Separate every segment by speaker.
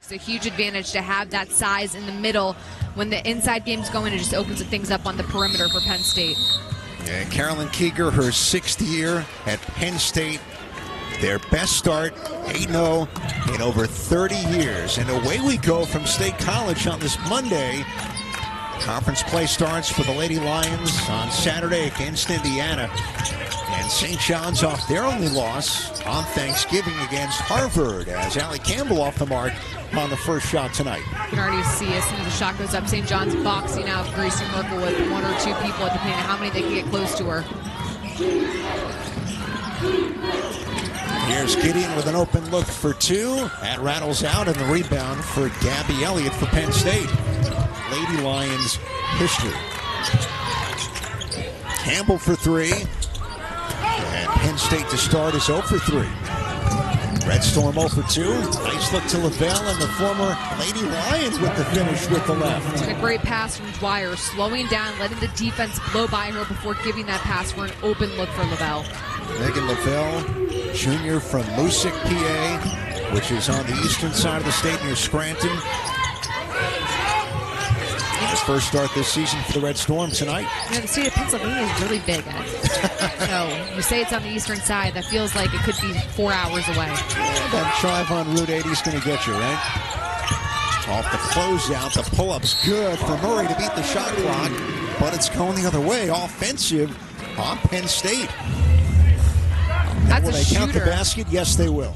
Speaker 1: It's a huge advantage to have that size in the middle. When the inside game's going, it just opens things up on the perimeter for Penn State.
Speaker 2: And Carolyn Keeger, her 6th year at Penn State. Their best start, 8-0 in over 30 years. And away we go from State College on this Monday. Conference play starts for the Lady Lions on Saturday against Indiana. And St. John's off their only loss on Thanksgiving against Harvard as Allie Campbell off the mark on the first shot tonight.
Speaker 1: You can already see as soon as the shot goes up, St. John's boxing out Gracie Merkel with 1 or 2 people, depending on how many they can get close to her.
Speaker 2: Here's Gideon with an open look for 2. That rattles out, and the rebound for Gabby Elliott for Penn State. Lady Lions history. Campbell for 3. And Penn State to start is 0 for 3. Red Storm 0 for 2. Nice look to Lavelle, and the former Lady Lions with the finish with the left.
Speaker 1: And a great pass from Dwyer, slowing down, letting the defense blow by her before giving that pass for an open look for Lavelle.
Speaker 2: Megan Lavelle, junior from Moosic, PA, which is on the eastern side of the state near Scranton. His first start this season for the Red Storm tonight.
Speaker 1: You know, the state of Pennsylvania is really big, Ed. So you say it's on the eastern side, that feels like it could be 4 hours away.
Speaker 2: Yeah, that drive on Route 80 is going to get you, right? Off the closeout, the pull-up's good for Murray to beat the shot clock, but it's going the other way. Offensive on Penn State.
Speaker 1: That's
Speaker 2: will
Speaker 1: a
Speaker 2: they count the
Speaker 1: shooter.
Speaker 2: basket? Yes, they will.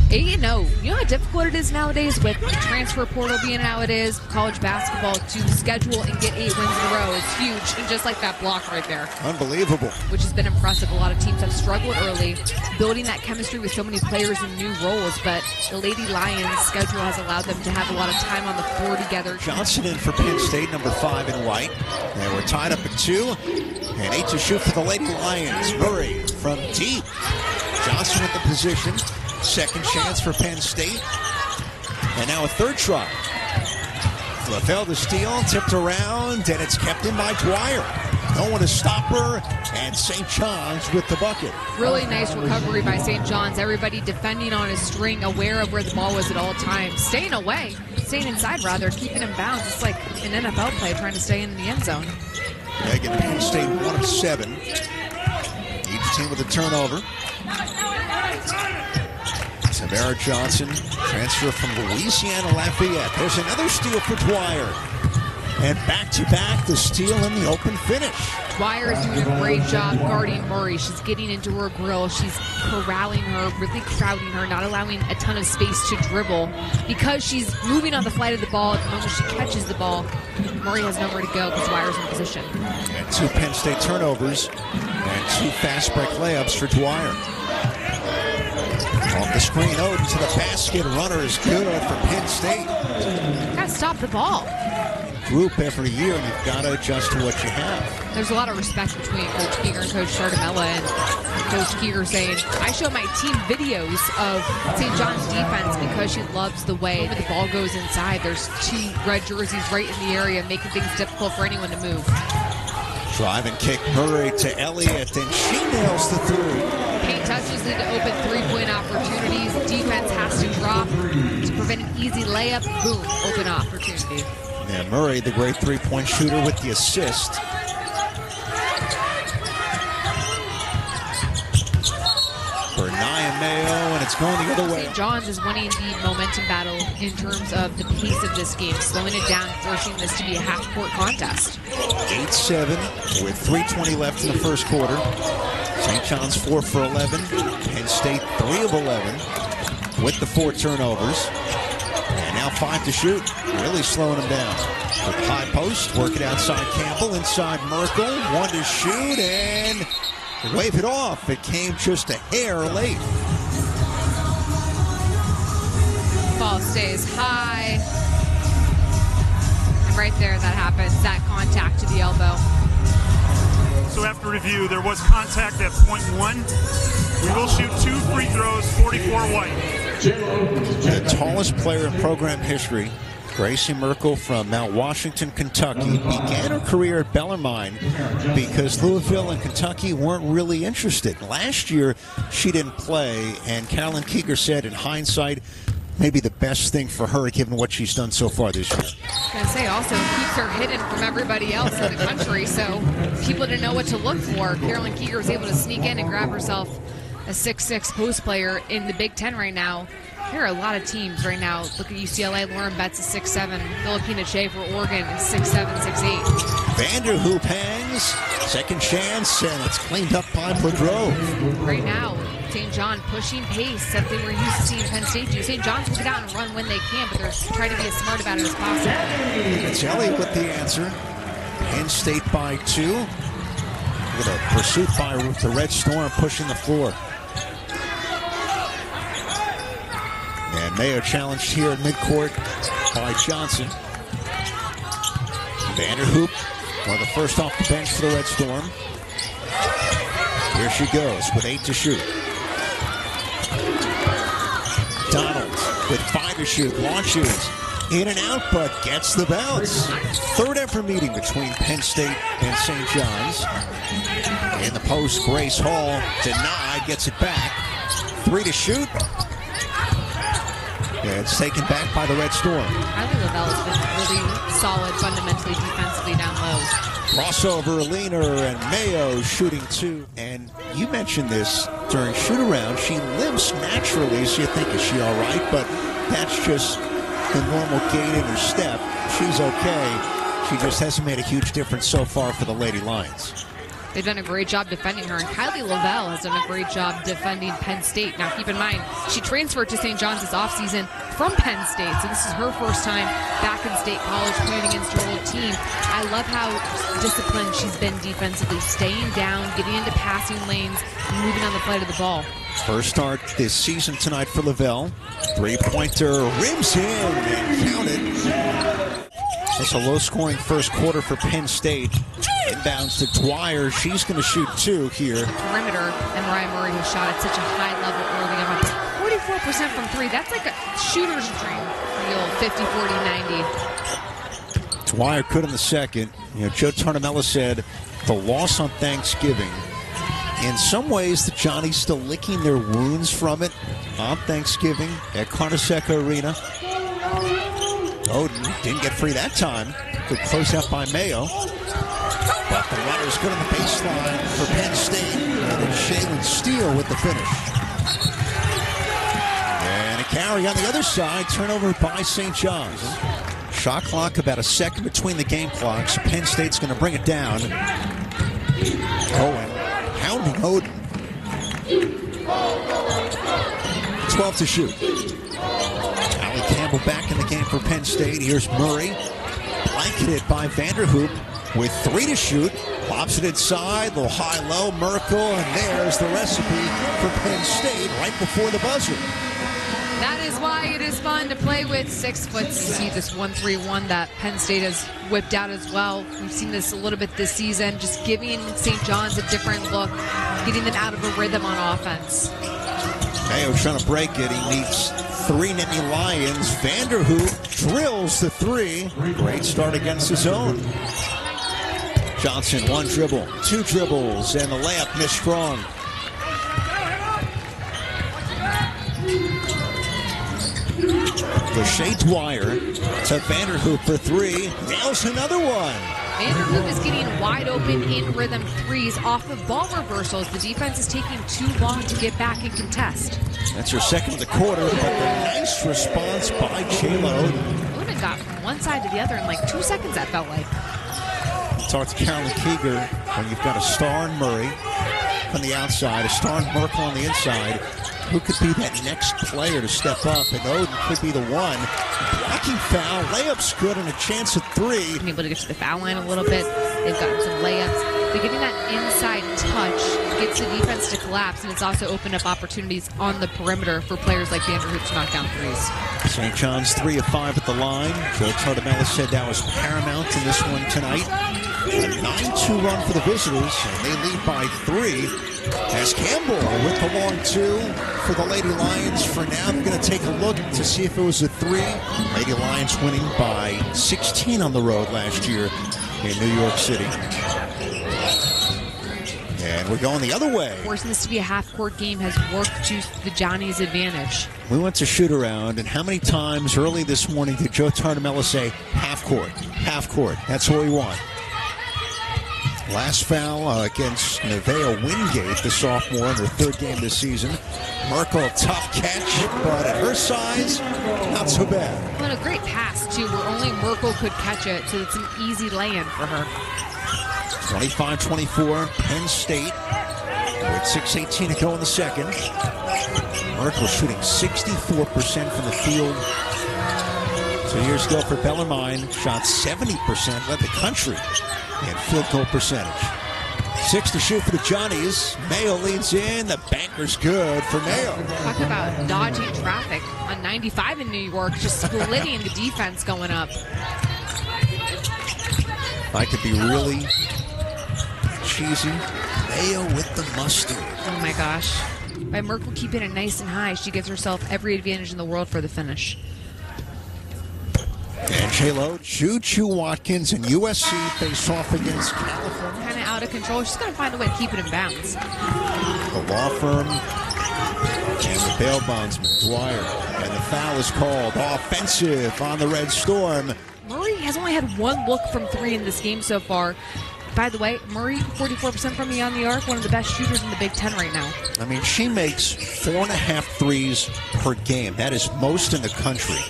Speaker 1: 8-0. You know how difficult it is nowadays with the transfer portal being how it is, college basketball, to schedule and get 8 wins in a row is huge. And just like that block right there.
Speaker 2: Unbelievable.
Speaker 1: Which has been impressive. A lot of teams have struggled early, building that chemistry with so many players in new roles. But the Lady Lions schedule has allowed them to have a lot of time on the floor together.
Speaker 2: Johnson in for Penn State, number 5 in white. And we're tied up at 2. And 8 to shoot for the Lady Lions. Murray from deep. Johnson with the position. Second chance for Penn State. And now a third try. Lavelle the steal, tipped around, and it's kept in by Dwyer. No one to stop her, and St. John's with the bucket.
Speaker 1: Really nice recovery by St. John's. Everybody defending on his string, aware of where the ball was at all times. Staying away, staying inside rather, keeping him bounds. It's like an NFL play trying to stay in the end zone.
Speaker 2: Megan, Penn State 1 of 7. Each team with a turnover. Tamara Johnson, transfer from Louisiana Lafayette. There's another steal for Dwyer. And back-to-back, the steal and the open finish.
Speaker 1: Dwyer is doing a great job guarding Murray. She's getting into her grill. She's corralling her, really crowding her, not allowing a ton of space to dribble. Because she's moving on the flight of the ball, at the moment she catches the ball, Murray has nowhere to go because Dwyer's in position.
Speaker 2: And 2 Penn State turnovers and 2 fast break layups for Dwyer. Off the screen, Oden to the basket. Runner is good for Penn State.
Speaker 1: Gotta stop the ball.
Speaker 2: Group every year, and you've got to adjust to what you have.
Speaker 1: There's a lot of respect between Coach Keeger and Coach Chardamella, and Coach Keeger saying, I show my team videos of St. John's defense because she loves the way the ball goes inside. There's 2 red jerseys right in the area, making things difficult for anyone to move.
Speaker 2: Drive and kick Murray to Elliott, and she nails the 3.
Speaker 1: Paint touches lead to open 3-point opportunities. Defense has to drop to prevent an easy layup. Boom, open opportunity.
Speaker 2: And Murray, the great 3-point shooter, with the assist. For Nia Mayo, and it's going the other way.
Speaker 1: St. John's is winning the momentum battle in terms of the pace of this game, slowing it down, forcing this to be a half-court contest.
Speaker 2: 8-7 with 3:20 left in the first quarter. St. John's 4 for 11. Penn State 3 of 11 with the 4 turnovers. And now 5 to shoot. Really slowing them down. With high post, working outside Campbell, inside Merkel. 1 to shoot, and wave it off. It came just a hair late.
Speaker 1: Ball stays high. And right there, that happens. That contact to the elbow.
Speaker 3: So after review, there was contact at point 1. We will shoot 2 free throws, 44 white.
Speaker 2: The tallest player in program history, Gracie Merkel from Mount Washington, Kentucky, began her career at Bellarmine because Louisville and Kentucky weren't really interested. Last year, she didn't play, and Carolyn Keeger said, in hindsight, maybe the best thing for her given what she's done so far this year.
Speaker 1: I was going to say, also keeps her hidden from everybody else in the country, so people didn't know what to look for. Carolyn Keeger was able to sneak in and grab herself a 6'6" post player in the Big Ten right now. There are a lot of teams right now. Look at UCLA. Lauren Betts is 6'7". Filipina Che for Oregon is 6'7", 6'8".
Speaker 2: Vanderhoop hangs. Second chance, and it's cleaned up by Boudreau.
Speaker 1: Right now, St. John pushing pace, something we're used to seeing Penn State do. St. John's will get out and run when they can, but they're trying to be as smart about it as possible.
Speaker 2: It's Elliott with the answer. Penn State by 2. With a pursuit by the Red Storm pushing the floor. And Mayo challenged here at midcourt by Johnson. Vanderhoop, one of the first off the bench for the Red Storm. Here she goes with 8 to shoot. Donald with 5 to shoot, launches in and out, but gets the bounce. Third ever meeting between Penn State and St. John's. In the post, Grace Hall denied, gets it back. 3 to shoot. Yeah, it's taken back by the Red Storm.
Speaker 1: Kylie Lavelle has been really solid fundamentally defensively down low.
Speaker 2: Crossover, Leaner and Mayo shooting 2. And you mentioned this during shoot-around. She limps naturally, so you think, is she all right? But that's just the normal gait in her step. She's okay. She just hasn't made a huge difference so far for the Lady Lions.
Speaker 1: They've done a great job defending her, and Kylie Lavelle has done a great job defending Penn State. Now, keep in mind, she transferred to St. John's this offseason from Penn State, so this is her first time back in State College playing against her old team. I love how disciplined she's been defensively, staying down, getting into passing lanes, and moving on the flight of the ball.
Speaker 2: First start this season tonight for Lavelle. Three-pointer rims in and counted. It's a low-scoring first quarter for Penn State. Inbounds to Dwyer. She's going to shoot 2 here.
Speaker 1: Perimeter, and Mariah Murray has shot at such a high level early on. 44% from 3. That's like a shooter's dream. Real 50, 40, 90.
Speaker 2: Dwyer could in the second. Joe Tartamella said the loss on Thanksgiving. In some ways, the Johnnies still licking their wounds from it on Thanksgiving at Carnesecca Arena. Oden didn't get free that time. Good close out by Mayo. But the runner's good on the baseline for Penn State. And it's Shaylin Steele with the finish. And a carry on the other side. Turnover by St. John's. Shot clock about a second between the game clocks. Penn State's going to bring it down. Owen pounding Oden. 12 to shoot. Allie Campbell back in the game for Penn State. Here's Murray. Blanketed by Vanderhoop with 3 to shoot. Lobs it inside. Little high-low. Merkel. And there's the recipe for Penn State right before the buzzer.
Speaker 1: That is why it is fun to play with 6 foot. See this 1-3-1 that Penn State has whipped out as well. We've seen this a little bit this season, just giving St. John's a different look, getting them out of a rhythm on offense.
Speaker 2: Mayo trying to break it. He needs 3 Nittany Lions. Vanderhoop drills the 3. Great start against his own. Johnson, 1 dribble, 2 dribbles, and the layup missed strong. Lashae Dwyer to Vanderhoop for 3. Nails another one.
Speaker 1: Vanderhoop is getting wide open in rhythm 3s off of ball reversals. The defense is taking too long to get back and contest.
Speaker 2: That's her second of the quarter, but a nice response by J-Lo.
Speaker 1: Oden got from one side to the other in like 2 seconds, that felt like.
Speaker 2: Talk to Carolyn Keeger when you've got a Star and Murray on the outside, a Star and Merkel on the inside. Who could be that next player to step up? And Oden could be the one. Blocking foul, layup's good, and a chance at 3.
Speaker 1: Being able to get to the foul line a little bit. They've gotten some layups. But getting that inside touch gets the defense to collapse, and it's also opened up opportunities on the perimeter for players like Vanderhoop to knock down 3s.
Speaker 2: St. John's 3 of 5 at the line. Joe Tartamella said that was paramount in this one tonight. A 9-2 run for the visitors, and they lead by 3. As Campbell with the long 2 for the Lady Lions. For now, they're going to take a look to see if it was a 3. Lady Lions winning by 16 on the road last year in New York City. And we're going the other way.
Speaker 1: Forcing this to be a half-court game has worked to the Johnnies' advantage.
Speaker 2: We went to shoot around, and how many times early this morning did Joe Tartamella say, half court, half court? That's what we want. Last foul against Nevaeh Wingate, the sophomore, in her third game this season. Merkel, tough catch, but at her size, not so bad.
Speaker 1: Well, a great pass, too, where only Merkel could catch it, so it's an easy lay-in for her.
Speaker 2: 25-24, Penn State, with 6:18 to go in the second. Merkel shooting 64% from the field. 2 years ago for Bellarmine, shot 70%, led the country in field goal percentage. 6 to shoot for the Johnnies. Mayo leads in. The banker's good for Mayo.
Speaker 1: Talk about dodging traffic on 95 in New York, just splitting the defense going up.
Speaker 2: If I could be really cheesy, Mayo with the mustard.
Speaker 1: Oh my gosh. By Merkel keeping it nice and high, she gives herself every advantage in the world for the finish.
Speaker 2: And J-Lo, Juju Watkins and USC face off against California.
Speaker 1: Kind of out of control. She's going to find a way to keep it in bounds.
Speaker 2: The law firm and the bail bondsman, Dwyer. And the foul is called offensive on the Red Storm.
Speaker 1: Murray has only had one look from three in this game so far. By the way, Murray, 44% from beyond the arc, one of the best shooters in the Big Ten right now.
Speaker 2: I mean, she makes 4.5 threes per game. That is most in the country.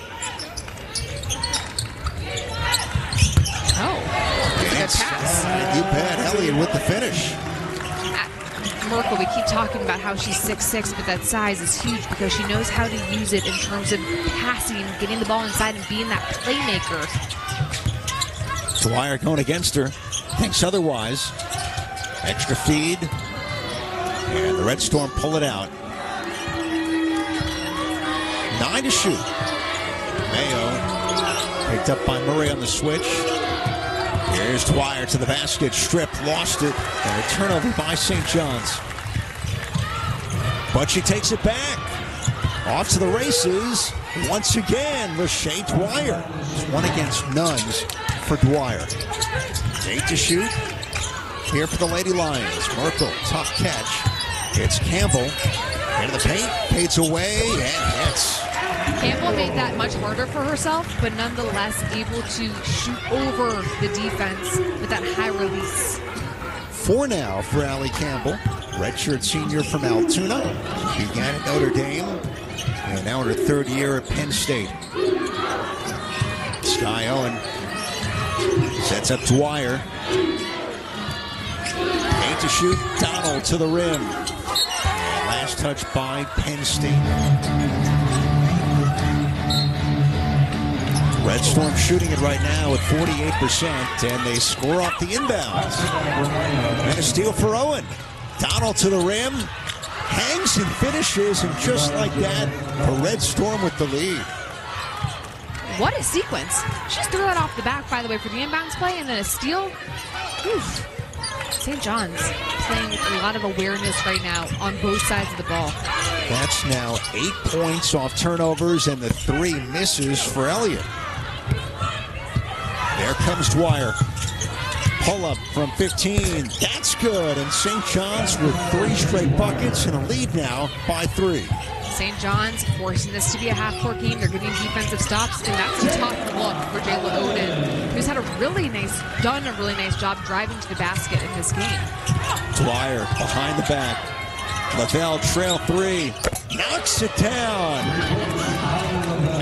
Speaker 1: Good pass.
Speaker 2: You bet. Elliott with the finish.
Speaker 1: Merkel, we keep talking about how she's 6'6", but that size is huge because she knows how to use it in terms of passing, getting the ball inside, and being that playmaker.
Speaker 2: Dwyer going against her. Thinks otherwise. Extra feed. And the Red Storm pull it out. 9 to shoot. Mayo picked up by Murray on the switch. Here's Dwyer to the basket, stripped, lost it, and a turnover by St. John's. But she takes it back. Off to the races. Once again, Lashae Dwyer. It's one against nuns for Dwyer. 8 to shoot. Here for the Lady Lions. Merkel, tough catch. It's Campbell. Into the paint, fades away, and hits.
Speaker 1: Campbell made that much harder for herself, but nonetheless able to shoot over the defense with that high release.
Speaker 2: 4 now for Allie Campbell, redshirt senior from Altoona. Began at Notre Dame, and now in her third year at Penn State. Sky Owen sets up Dwyer. 8 to shoot, Donald to the rim. And last touch by Penn State. Red Storm shooting it right now at 48%, and they score off the inbounds. And a steal for Owen. Donald to the rim, hangs and finishes, and just like that, the Red Storm with the lead.
Speaker 1: What a sequence. She just threw it off the back, by the way, for the inbounds play, and then a steal. Oof. St. John's playing with a lot of awareness right now on both sides of the ball.
Speaker 2: That's now 8 points off turnovers, and the 3 misses for Elliott. There comes Dwyer. Pull up from 15. That's good. And St. John's with 3 straight buckets and a lead now by 3.
Speaker 1: St. John's forcing this to be a half-court game. They're getting defensive stops, and that's a tough look for Jayla Oden, who's had done a really nice job driving to the basket in this game.
Speaker 2: Dwyer behind the back. Lavelle trail 3. Knocks it down.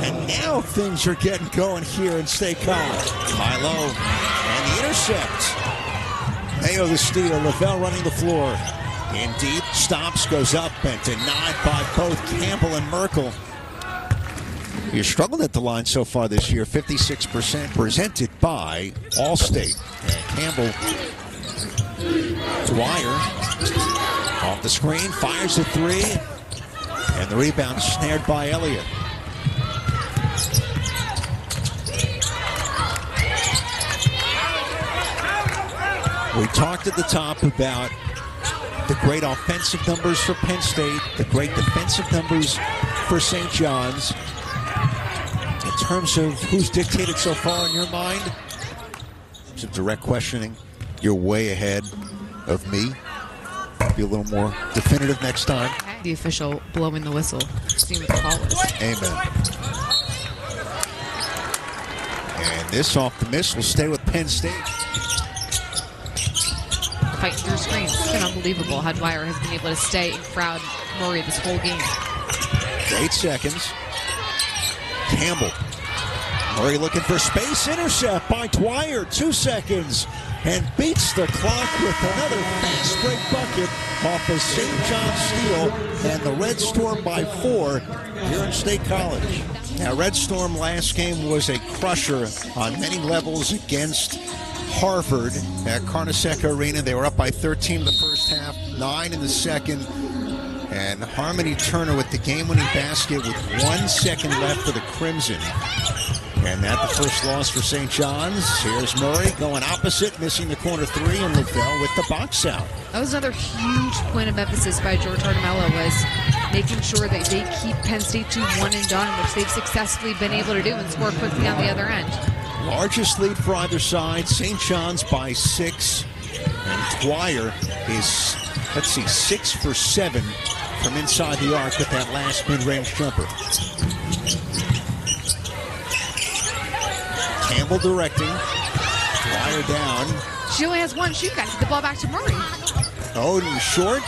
Speaker 2: And now things are getting going here in State College. Milo and the intercept. Mayo the steal. Lavelle running the floor. In deep, stops, goes up, and denied by both Campbell and Merkel. You're struggling at the line so far this year. 56% presented by Allstate. And Campbell, Dwyer, off the screen, fires a 3. And the rebound snared by Elliott. We talked at the top about the great offensive numbers for Penn State, the great defensive numbers for St. John's. In terms of who's dictated so far in your mind, some direct questioning, you're way ahead of me. Be a little more definitive next time.
Speaker 1: The official blowing the whistle. See what the call is.
Speaker 2: Amen. And this off the miss will stay with Penn State.
Speaker 1: Fighting through screens. It's been unbelievable how Dwyer has been able to stay and crowd Murray this whole game.
Speaker 2: 8 seconds. Campbell. Murray looking for space. Intercept by Dwyer. 2 seconds. And beats the clock with another fast break bucket off a St. John's steal. And the Red Storm by 4 here in State College. Now, Red Storm last game was a crusher on many levels against Harvard at Carnesecca Arena. They were up by 13 in the first half, 9 in the second. And Harmony Turner with the game-winning basket with 1 second left for the Crimson. And that the first loss for St. John's. Here's Murray going opposite, missing the corner 3, and Lavelle with the box out.
Speaker 1: That was another huge point of emphasis by George Artemello, was making sure that they keep Penn State to one and done, which they've successfully been able to do and score quickly on the other end.
Speaker 2: Largest lead for either side, St. John's by 6. And Dwyer is, 6 for 7 from inside the arc with that last mid-range jumper. Campbell directing. Dwyer down.
Speaker 1: She only has one shoot, guys. Get the ball back to Murray.
Speaker 2: Odin short.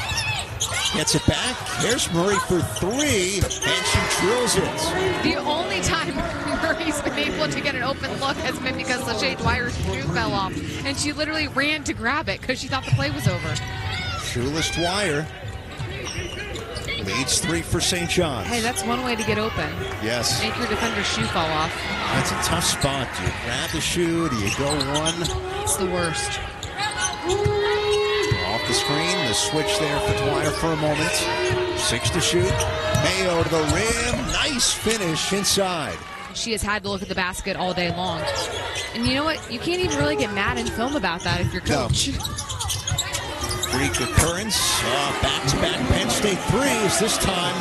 Speaker 2: Gets it back. Here's Murray for 3, and she drills it.
Speaker 1: The only time Murray's been able to get an open look has been because Lashae Dwyer's shoe fell off, and she literally ran to grab it because she thought the play was over.
Speaker 2: Shoeless Dwyer leads 3 for St. John's.
Speaker 1: Hey, that's one way to get open.
Speaker 2: Yes.
Speaker 1: Make your defender's shoe fall off.
Speaker 2: That's a tough spot. Do you grab the shoe? Do you go one?
Speaker 1: It's the worst.
Speaker 2: Off the screen, the switch there for Dwyer for a moment. 6 to shoot. Mayo to the rim. Nice finish inside.
Speaker 1: She has had to look at the basket all day long. And you know what? You can't even really get mad in film about that if you're coach.
Speaker 2: No. Freak occurrence. Back-to-back Penn State threes. This time,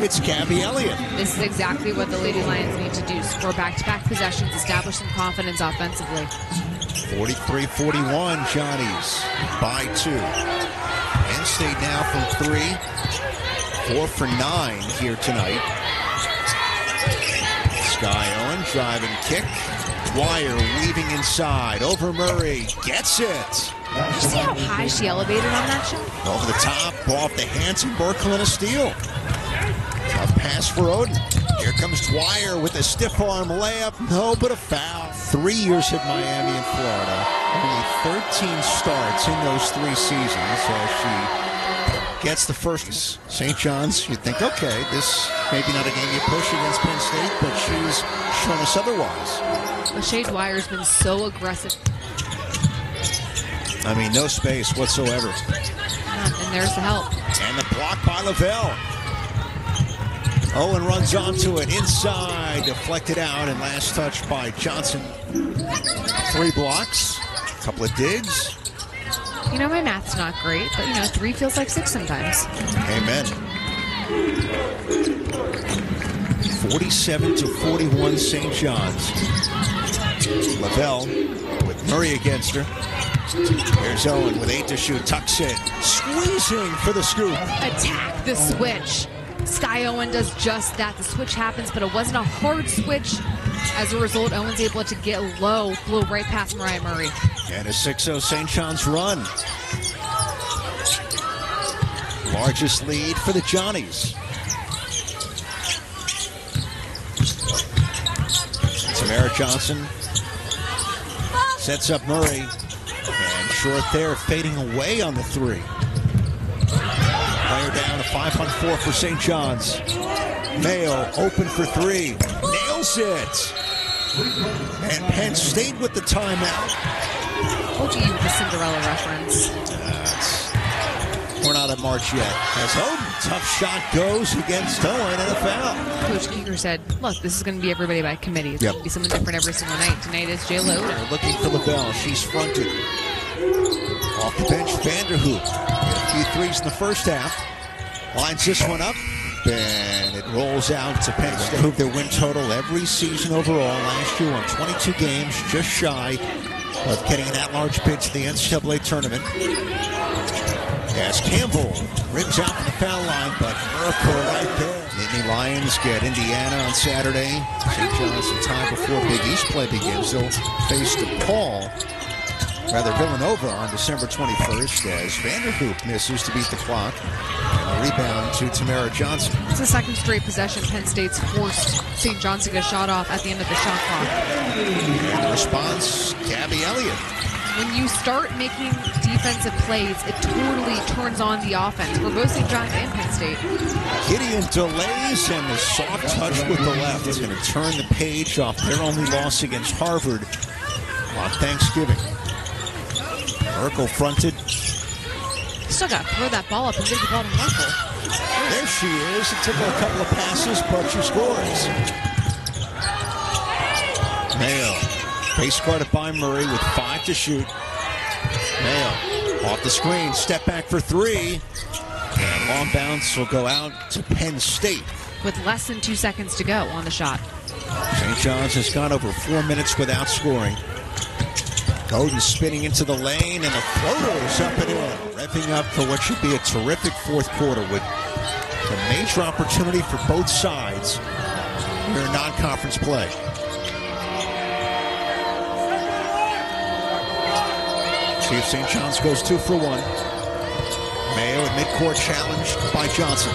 Speaker 2: it's Gabby Elliott.
Speaker 1: This is exactly what the Lady Lions need to do. Score back-to-back possessions, establish some confidence offensively.
Speaker 2: 43-41, Johnnies by 2. Penn State now from 3. 4 for 9 here tonight. Sky Owen driving kick. Dwyer weaving inside. Over Murray. Gets it.
Speaker 1: Did you see how high she elevated on that shot?
Speaker 2: Over the top, off the hands of Berkel and a steal. A pass for Odin. Here comes Dwyer with a stiff arm layup. No, but a foul. 3 years at Miami and Florida. Only 13 starts in those 3 seasons. She gets the first. St. John's, you'd think, okay, this maybe not a game you push against Penn State, but she's shown us otherwise.
Speaker 1: Lashae Dwyer's been so aggressive.
Speaker 2: I mean, no space whatsoever.
Speaker 1: And there's the help.
Speaker 2: And the block by Lavelle. Owen runs onto it inside, deflected out, and last touch by Johnson. 3 blocks, a couple of digs.
Speaker 1: You know, my math's not great, but, 3 feels like 6 sometimes.
Speaker 2: Amen. 47-41 St. John's. Lavelle with Murray against her. Here's Owen with 8 to shoot. Tucks it. Squeezing for the scoop.
Speaker 1: Attack the switch. Sky Owen does just that. The switch happens, but it wasn't a hard switch. As a result, Owen's able to get low, blow right past Mariah Murray.
Speaker 2: And a 6-0 St. John's run. Largest lead for the Johnnies. Tamara Johnson sets up Murray. And short there, fading away on the 3. Player down, a 5-on-4 for St. John's. Mayo open for 3. Nails it. And Penn State with the timeout.
Speaker 1: Told you the Cinderella reference.
Speaker 2: We're not at March yet. As Odin, tough shot goes against Owen and a foul.
Speaker 1: Coach Keeger said, look, this is going to be everybody by committee. It's going to be something different every single night. Tonight is J. Lo.
Speaker 2: They're looking for Lavelle. She's fronted. Off the bench, Vanderhoop. A few threes in the first half. Lines this one up. And it rolls out to Penn State. Improved their win total every season overall. Last year won 22 games, just shy of getting an at-large bid to the NCAA tournament. As Campbell rims out from the foul line, but Merkel right there. Nittany Lions get Indiana on Saturday. St. John's in time before Big East play begins. They'll face Villanova on December 21st as Vanderhoop misses to beat the clock. And a rebound to Tamara Johnson.
Speaker 1: It's the second straight possession Penn State's forced St. John's to get a shot off at the end of the shot clock.
Speaker 2: And the response, Gabby Elliott.
Speaker 1: When you start making defensive plays, it totally turns on the offense for both St. John's and Penn State.
Speaker 2: Gideon delays and the soft touch with the left is going to turn the page off their only loss against Harvard on Thanksgiving. Merkel fronted.
Speaker 1: Still got to throw that ball up and give the ball to Merkel.
Speaker 2: There she is. It took her a couple of passes, but she scores. Mayo. Face guarded by Murray with 5 to shoot. Mayo off the screen. Step back for 3. And long bounce will go out to Penn State.
Speaker 1: With less than 2 seconds to go on the shot.
Speaker 2: St. John's has gone over 4 minutes without scoring. Godin spinning into the lane, and the floater is up and in. Revving up for what should be a terrific fourth quarter with a major opportunity for both sides here in non-conference play. See if St. John's goes 2 for 1. Mayo at midcourt challenged by Johnson.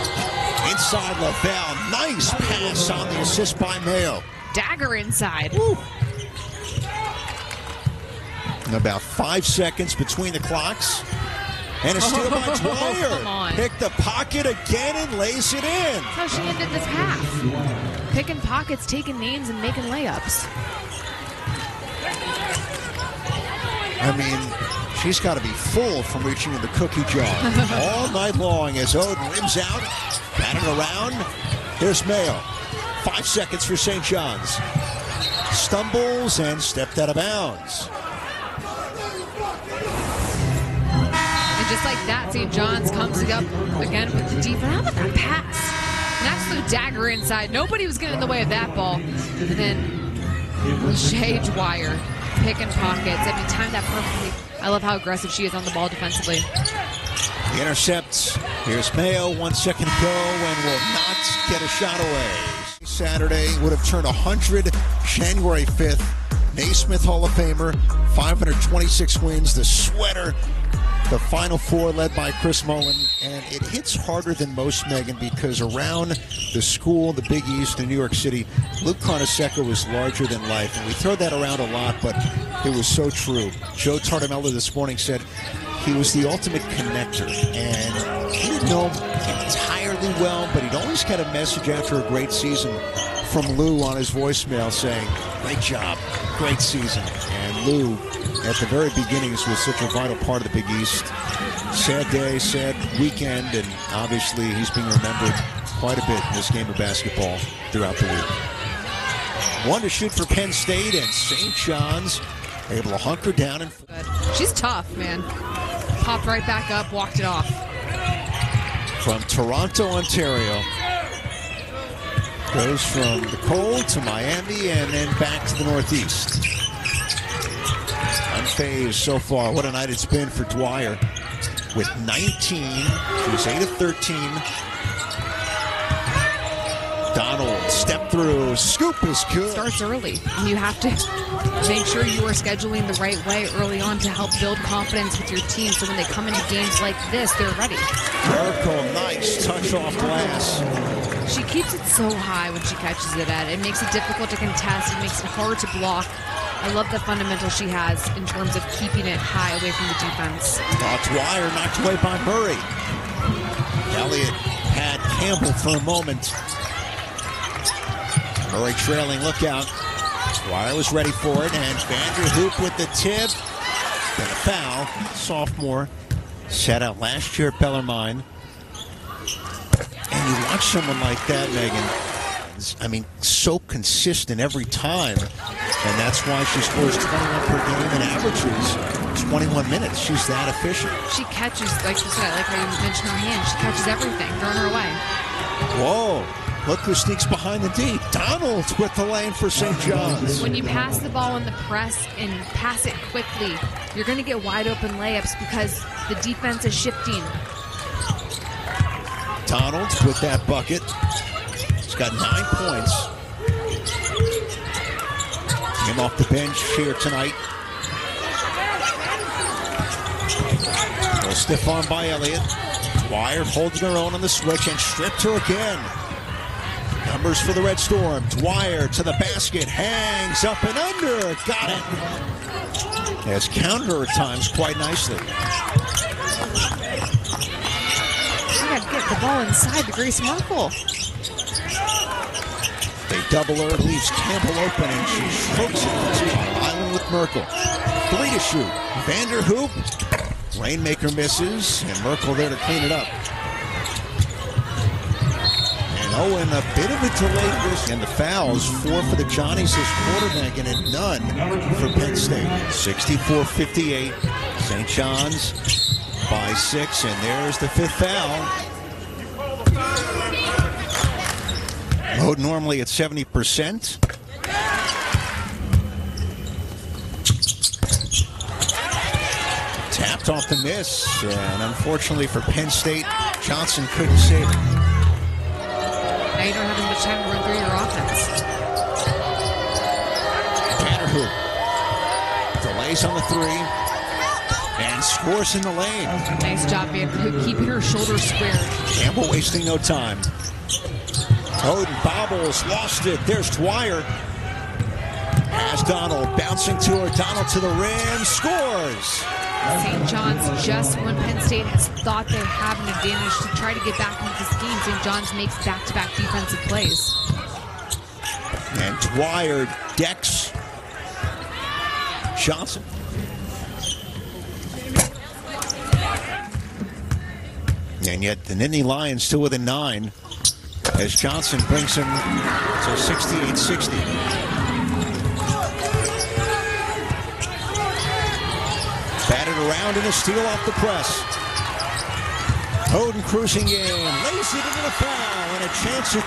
Speaker 2: Inside Lavelle. Nice pass on the assist by Mayo.
Speaker 1: Dagger inside.
Speaker 2: Woo. About 5 seconds between the clocks. And a steal by Dwyer.
Speaker 1: Come on.
Speaker 2: Pick the pocket again and lays it in.
Speaker 1: That's how she ended this half. Picking pockets, taking names, and making layups.
Speaker 2: I mean, she's got to be full from reaching in the cookie jar all night long as Oden rims out, batting around. Here's Mayo. 5 seconds for St. John's. Stumbles and stepped out of bounds.
Speaker 1: And just like that, St. John's comes up again with the defense. How about that pass? An absolute dagger inside. Nobody was getting in the way of that ball. And then Lashae Dwyer picking pockets. I mean, timed that perfectly. I love how aggressive she is on the ball defensively.
Speaker 2: The intercepts. Here's Mayo. 1 second to go and will not get a shot away. Saturday would have turned 100 January 5th. Naismith Hall of Famer, 526 wins. The sweater. The Final Four led by Chris Mullin, and it hits harder than most, Megan, because around the school, the Big East in New York City, Luke Carnesecca was larger than life, and we throw that around a lot, but it was so true. Joe Tartamella this morning said he was the ultimate connector, and he didn't know him entirely well, but he'd always get a message after a great season from Lou on his voicemail saying, great job, great season. And Lou, at the very beginnings, was such a vital part of the Big East. Sad day, sad weekend, and obviously he's being remembered quite a bit in this game of basketball throughout the week. 1 to shoot for Penn State, and St. John's able to hunker down. And
Speaker 1: she's tough, man. Popped right back up, walked it off.
Speaker 2: From Toronto, Ontario. Goes from the cold to Miami and then back to the Northeast. Unfazed so far. What a night it's been for Dwyer. With 19, she's 8 of 13. Donald, step through, scoop is good.
Speaker 1: Starts early. And you have to make sure you are scheduling the right way early on to help build confidence with your team so when they come into games like this, they're ready.
Speaker 2: Merkel, nice touch off glass.
Speaker 1: She keeps it so high when she catches it at. It makes it difficult to contest. It makes it hard to block. I love the fundamental she has in terms of keeping it high away from the defense.
Speaker 2: Dwyer knocked away by Murray. Elliott had Campbell for a moment. Murray trailing, look out. Dwyer was ready for it, and Vanderhoop with the tip. And a foul. Sophomore sat out last year at Bellarmine. And you watch someone like that, Megan, I mean, so consistent every time. And that's why she scores 21 per game and averages 21 minutes. She's that efficient.
Speaker 1: She catches, like you said, like how you mentioned her hand, she catches everything, throwing her away.
Speaker 2: Whoa. Look who sneaks behind the D. Donald with the lane for St. John's.
Speaker 1: When you pass the ball in the press and pass it quickly, you're going to get wide open layups because the defense is shifting.
Speaker 2: Donald with that bucket. He's got 9 points. Him off the bench here tonight. A little stiff arm by Elliott. Dwyer holding her own on the switch and stripped her again. Numbers for the Red Storm. Dwyer to the basket. Hangs up and under. Got it. Has countered her at times quite nicely.
Speaker 1: You got to get the ball inside to Grace Merkel.
Speaker 2: They double her. Leaves Campbell open and she strokes it to Island with Merkel. 3 to shoot. Vanderhoop. Rainmaker misses, and Merkel there to clean it up. And Owen, a bit of a delayed risk. And the fouls, 4 for the Johnnies this quarterback, and none for Penn State. 64-58. St. John's by 6, and there's the 5th foul. Load normally at 70%. Tapped off the miss, and unfortunately for Penn State, Johnson couldn't save it.
Speaker 1: Now you don't have as much time to run through your offense.
Speaker 2: Vanderhoop delays on the 3 and scores in the lane.
Speaker 1: Nice job, Vanderhoop, keeping her shoulders squared.
Speaker 2: Campbell wasting no time. Oden bobbles, lost it. There's Dwyer. Has Donald bouncing to her. Donald to the rim, scores.
Speaker 1: St. John's, just when Penn State has thought they have an advantage to try to get back into this game, St. John's makes back-to-back defensive plays.
Speaker 2: And Dwyer decks Johnson. And yet the Nittany Lions still within 9 as Johnson brings him to 68-60. Batted around and a steal off the press. Oden cruising in, lays it into the foul, and a chance at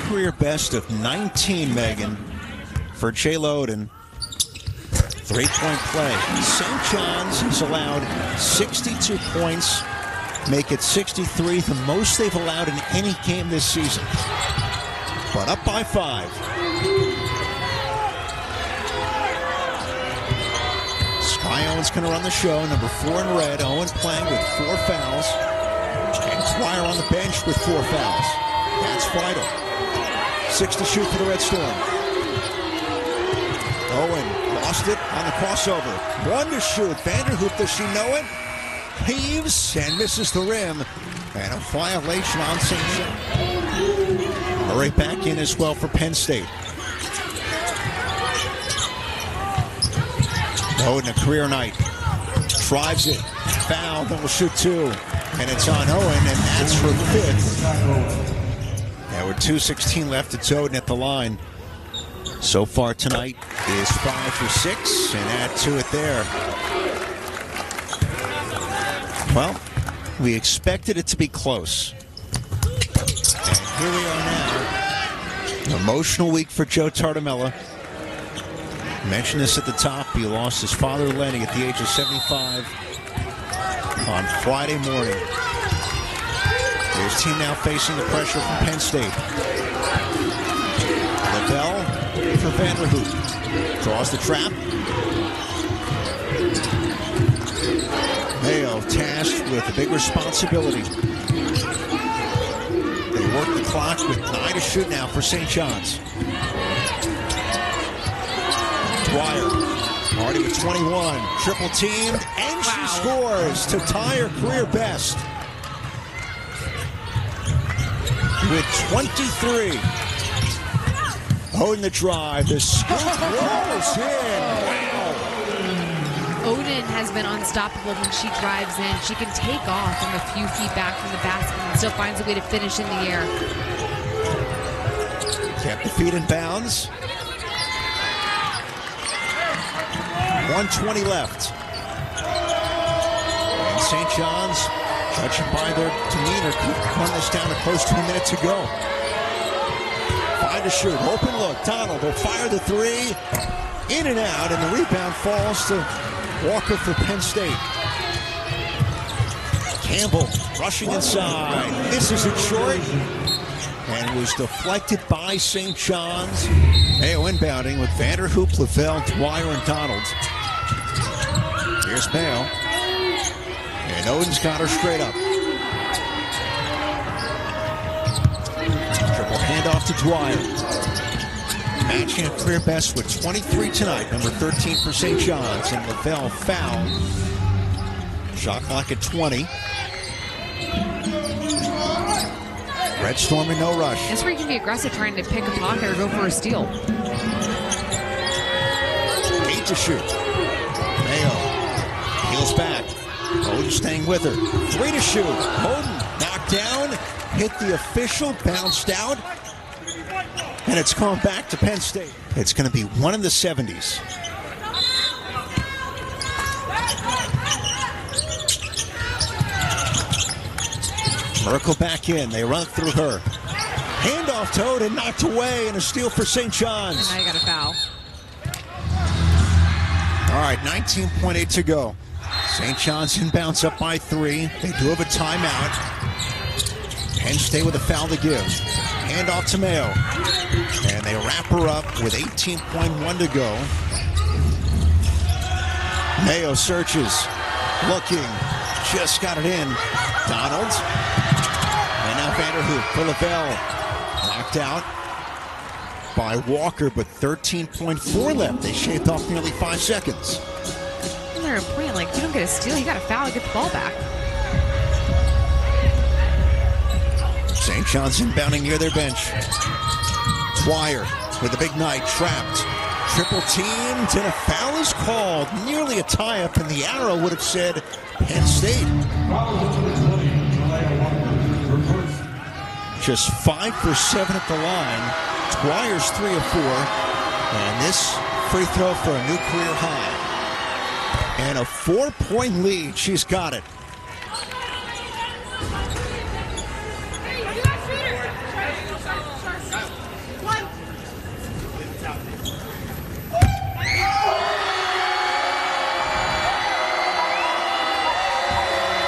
Speaker 2: 3. Career best of 19, Megan, for Jayla Oden. 3-point play. St. John's has allowed 62 points, make it 63, the most they've allowed in any game this season. But up by 5. Sky Owen's going to run the show. Number 4 in red. Owen playing with 4 fouls. And Dwyer on the bench with 4 fouls. That's vital. 6 to shoot for the Red Storm. Owen lost it on the crossover. 1 to shoot. Vanderhoop, does she know it? Heaves and misses the rim. And a violation on St. John's. Murray back in as well for Penn State. Owen, a career night. Drives it. Foul, then will shoot 2. And it's on Owen, and that's her 5th. Now with 2:16 left, it's Oden at the line. So far tonight is 5 for 6, and add to it there. Well, we expected it to be close. And here we are now. Emotional week for Joe Tartamella. Mentioned this at the top. He lost his father, Lenny, at the age of 75 on Friday morning. His team now facing the pressure from Penn State. LaBelle for Vanderhoop. Draws the trap. Mayo tasked with a big responsibility. They work the clock with 9 to shoot now for St. John's. Dwyer, already with 21, triple teamed, and she scores to tie her career best with 23. Oden the drive, the scoop rolls in. Wow.
Speaker 1: Oden has been unstoppable when she drives in. She can take off from a few feet back from the basket and still finds a way to finish in the air.
Speaker 2: Kept the feet in bounds. 1:20 left. And St. John's, judging by their demeanor, could run this down to close to a minute to go. Find a shoot. Open look. Donald will fire the three. In and out, and the rebound falls to Walker for Penn State. Campbell rushing inside. Misses it short. And was deflected by St. John's. Mayo inbounding with Vanderhoop, Lavelle, Dwyer, and Donald. Here's Mayo. And Oden's got her straight up. Triple handoff to Dwyer. Matching a career best with 23 tonight, number 13 for St. John's. And Lavelle fouled. Shot clock at 20. Red Storm in no rush.
Speaker 1: That's where you can be aggressive trying to pick a pocket or go for a steal.
Speaker 2: 8 to shoot. Mayo heels back. Oden staying with her. 3 to shoot. Oden knocked down. Hit the official. Bounced out. And it's gone back to Penn State. It's going to be one in the 70s. Merkel back in. They run through her. Handoff to Oden, knocked away, and a steal for St. John's.
Speaker 1: And now you got a foul.
Speaker 2: All right, 19.8 to go. St. John's inbounds up by 3. They do have a timeout. Penn State with a foul to give. Handoff to Mayo. And they wrap her up with 18.1 to go. Mayo searches. Looking. Just got it in. Donald. And now Vanderhoop for Lavelle. Knocked out by Walker, but 13.4 left. They shaved off nearly 5 seconds.
Speaker 1: They're playing like you don't get a steal, you got a foul, get the ball back.
Speaker 2: St. John's inbounding near their bench. Dwyer with a big night, trapped. Triple teamed, and a foul is called. Nearly a tie-up, and the arrow would have said Penn State. Just 5 for 7 at the line. Dwyer's 3 of 4. And this free throw for a new career high. And a 4-point lead. She's got it.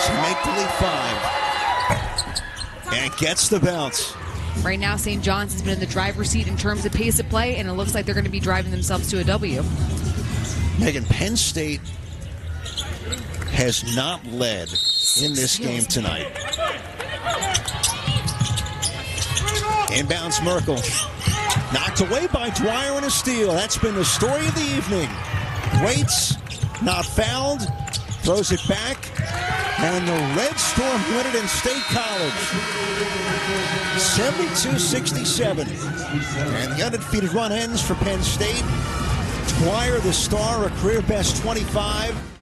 Speaker 2: To make the lead 5. And gets the bounce.
Speaker 1: Right now, St. John's has been in the driver's seat in terms of pace of play, and it looks like they're going to be driving themselves to a W.
Speaker 2: Megan, Penn State has not led in this game tonight. Inbounds Merkel. Knocked away by Dwyer and a steal. That's been the story of the evening. Waits, not fouled, throws it back, and the Red Storm win it in State College. 72-67. And the undefeated run ends for Penn State. Dwyer, the star, a career best 25.